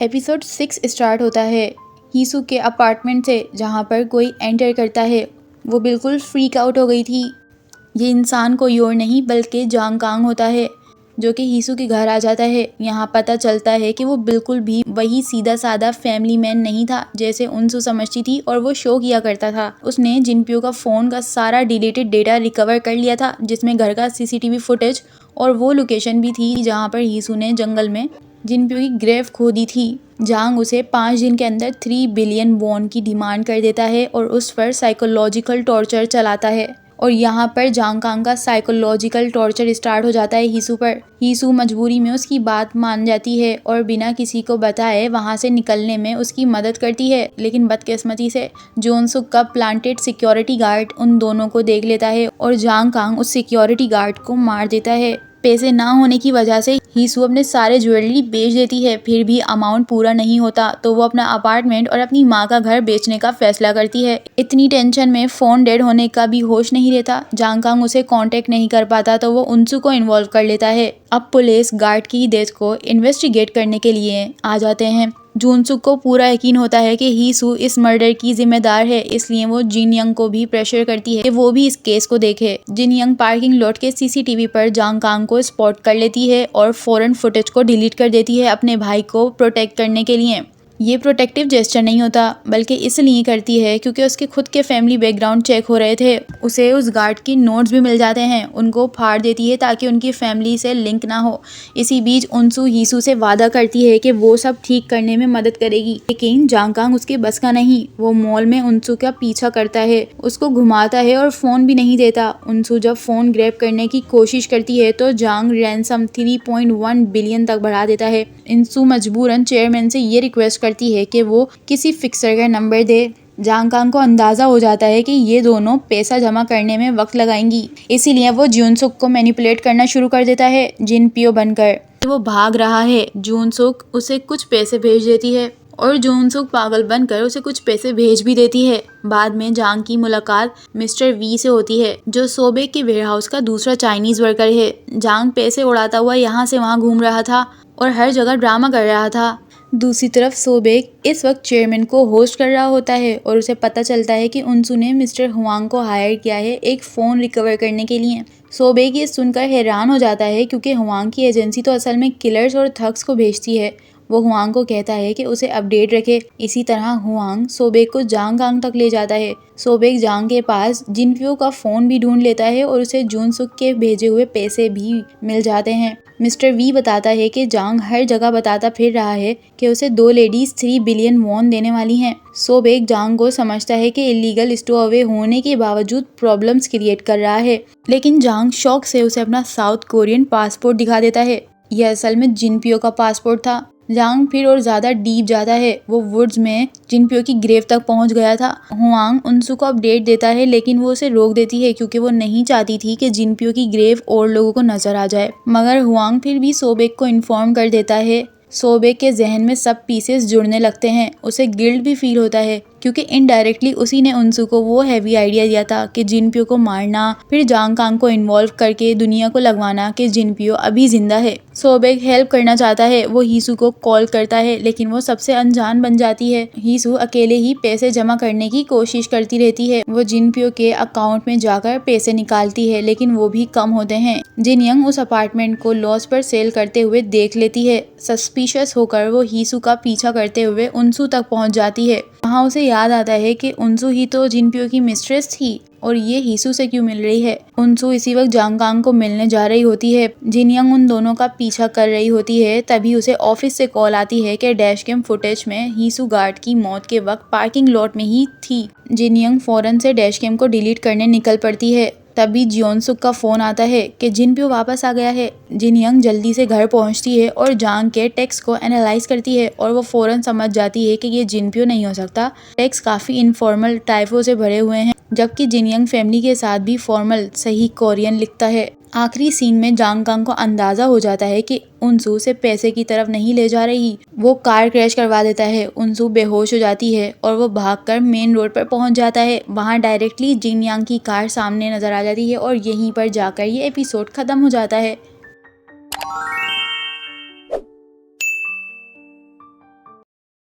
Episode 6 start होता है हीसू के अपार्टमेंट से, जहाँ पर कोई एंटर करता है। वो बिल्कुल फ्रीक आउट हो गई थी। ये इंसान कोई और नहीं बल्कि जांग कांग होता है, जो कि हीसू के घर आ जाता है। यहाँ पता चलता है कि वो बिल्कुल भी वही सीधा साधा फैमिली मैन नहीं था जैसे उनसू समझती थी और वो शो किया करता था। उसने जिनपियो का फ़ोन का सारा डिलीटेड डेटा रिकवर कर लिया था, जिसमें घर का सीसीटीवी फुटेज और वो लोकेशन भी थी जहाँ पर हीसू ने जंगल में जिनपियो की ग्रेव खोदी थी। जांग उसे 5 दिन के अंदर 3 बिलियन वॉन की डिमांड कर देता है और उस पर साइकोलॉजिकल टॉर्चर चलाता है। और यहाँ पर जांग कांग का साइकोलॉजिकल टॉर्चर स्टार्ट हो जाता है हीसू पर। हीसू मजबूरी में उसकी बात मान जाती है और बिना किसी को बताए वहाँ से निकलने में उसकी मदद करती है। लेकिन बदकिस्मती से जोनसुक का प्लांटेड सिक्योरिटी गार्ड उन दोनों को देख लेता है और जांग कांग उस सिक्योरिटी गार्ड को मार देता है। पैसे ना होने की वजह से हीसू अपने सारे ज्वेलरी बेच देती है, फिर भी अमाउंट पूरा नहीं होता तो वो अपना अपार्टमेंट और अपनी माँ का घर बेचने का फैसला करती है। इतनी टेंशन में फ़ोन डेड होने का भी होश नहीं रहता। जांग कांग उसे कांटेक्ट नहीं कर पाता तो वो उनसू को इन्वॉल्व कर लेता है। अब पुलिस गार्ड की डेथ को इन्वेस्टिगेट करने के लिए आ जाते हैं। जूनसुक को पूरा यकीन होता है कि हीसू इस मर्डर की जिम्मेदार है, इसलिए वो जिन यंग को भी प्रेशर करती है कि वो भी इस केस को देखे। जिन यंग पार्किंग लॉट के सीसीटीवी पर जांग कांग को स्पॉट कर लेती है और फौरन फुटेज को डिलीट कर देती है अपने भाई को प्रोटेक्ट करने के लिए। ये प्रोटेक्टिव जेस्चर नहीं होता बल्कि इसलिए करती है क्योंकि उसके खुद के फैमिली बैकग्राउंड चेक हो रहे थे। उसे उस गार्ड की नोट्स भी मिल जाते हैं, उनको फाड़ देती है ताकि उनकी फैमिली से लिंक ना हो। इसी बीच उनसू हीसू से वादा करती है कि वो सब ठीक करने में मदद करेगी, लेकिन जांग कांग उसके बस का नहीं। वो मॉल में उनसू का पीछा करता है, उसको घुमाता है और फ़ोन भी नहीं देता। उनसू जब फ़ोन ग्रैब करने की कोशिश करती है तो जांग रैंसम 3.1 बिलियन तक बढ़ा देता है। इंसू मजबूरन चेयरमैन से ये रिक्वेस्ट करती है कि वो किसी फिक्सर का नंबर दे। जांग कांग को अंदाजा हो जाता है कि ये दोनों पैसा जमा करने में वक्त लगाएंगी, इसीलिए वो जूनसुक को मैनिपुलेट करना शुरू कर देता है जिनपियो बनकर। वो भाग रहा है, जूनसुक उसे कुछ पैसे भेज देती है और जूनसुक पागल बनकर उसे कुछ पैसे भेज भी देती है। बाद में जांग की मुलाकात मिस्टर वी से होती है, जो सोबेक के वेयरहाउस का दूसरा चाइनीज वर्कर है। जांग पैसे उड़ाता हुआ यहाँ से वहाँ घूम रहा था और हर जगह ड्रामा कर रहा था। दूसरी तरफ सोबेक इस वक्त चेयरमैन को होस्ट कर रहा होता है और उसे पता चलता है कि उनसू ने मिस्टर हुआंग को हायर किया है एक फ़ोन रिकवर करने के लिए। सोबेक ये सुनकर हैरान हो जाता है क्योंकि हुआंग की एजेंसी तो असल में किलर्स और थग्स को भेजती है। वो हुआंग को कहता है कि उसे अपडेट रखे। इसी तरह हुआंग सोबेक को जांग कांग तक ले जाता है। सोबेक जांग के पास जिनपियो का फ़ोन भी ढूंढ लेता है और उसे जूनसुक के भेजे हुए पैसे भी मिल जाते हैं। मिस्टर वी बताता है कि जांग हर जगह बताता फिर रहा है कि उसे 2 लेडीज 3 बिलियन वॉन देने वाली हैं। सोबेक जांग को समझता है कि इलीगल स्टो अवे होने के बावजूद प्रॉब्लम्स क्रिएट कर रहा है, लेकिन जांग शौक से उसे अपना साउथ कोरियन पासपोर्ट दिखा देता है। यह असल में जिनपियो का पासपोर्ट था। जांग फिर और ज़्यादा डीप जाता है। वो वुड्स में जिनपियो की ग्रेव तक पहुंच गया था। हुआंग उनसू को अपडेट देता है, लेकिन वो उसे रोक देती है क्योंकि वो नहीं चाहती थी कि जिनपियो की ग्रेव और लोगों को नजर आ जाए। मगर हुआंग फिर भी सोबेक को इन्फॉर्म कर देता है। सोबेक के जहन में सब पीसेस जुड़ने लगते हैं। उसे गिल्ट भी फील होता है क्योंकि इनडायरेक्टली उसी ने उनसू को वो हैवी आइडिया दिया था कि जिनपियो को मारना, फिर जांग कांग को इन्वॉल्व करके दुनिया को लगवाना कि जिनपियो अभी जिंदा है। सोबेक हेल्प करना चाहता है। वो हीसू को कॉल करता है, लेकिन वो सबसे अनजान बन जाती है। हीसू अकेले ही पैसे जमा करने की कोशिश करती रहती है। वो जिनपियो के अकाउंट में जाकर पैसे निकालती है, लेकिन वो भी कम होते हैं। जिन यंग उस अपार्टमेंट को लॉस पर सेल करते हुए देख लेती है। सस्पिशियस होकर वो हीसू का पीछा करते हुए उनसू तक पहुंच जाती है। वहाँ उसे याद आता है कि उनसू ही तो जिनपियो की मिस्ट्रेस थी और ये हीसू से क्यों मिल रही है। उनसू इसी वक्त जांग कांग को मिलने जा रही होती है। जिन यंग उन दोनों का पीछा कर रही होती है, तभी उसे ऑफिस से कॉल आती है कि डैश कैम फुटेज में हीसू गार्ड की मौत के वक्त पार्किंग लॉट में ही थी। जिन यंग फौरन से डैश कैम को डिलीट करने निकल पड़ती है। तभी जियोनसुक का फ़ोन आता है कि जिनपियो वापस आ गया है। जिन यंग जल्दी से घर पहुंचती है और जांग के टेक्स्ट को एनालाइज करती है और वो फ़ौरन समझ जाती है कि ये जिनपियो नहीं हो सकता। टेक्स्ट काफ़ी इनफॉर्मल टाइपों से भरे हुए हैं, जबकि जिन यंग फैमिली के साथ भी फॉर्मल सही कोरियन लिखता है। आखिरी सीन में जांग कांग को अंदाजा हो जाता है कि उनसू से पैसे की तरफ नहीं ले जा रही। वो कार क्रैश करवा देता है। उनसू बेहोश हो जाती है और वो भागकर मेन रोड पर पहुंच जाता है। वहां डायरेक्टली जिन यांग की कार सामने नजर आ जाती है और यहीं पर जाकर ये एपिसोड खत्म हो जाता है।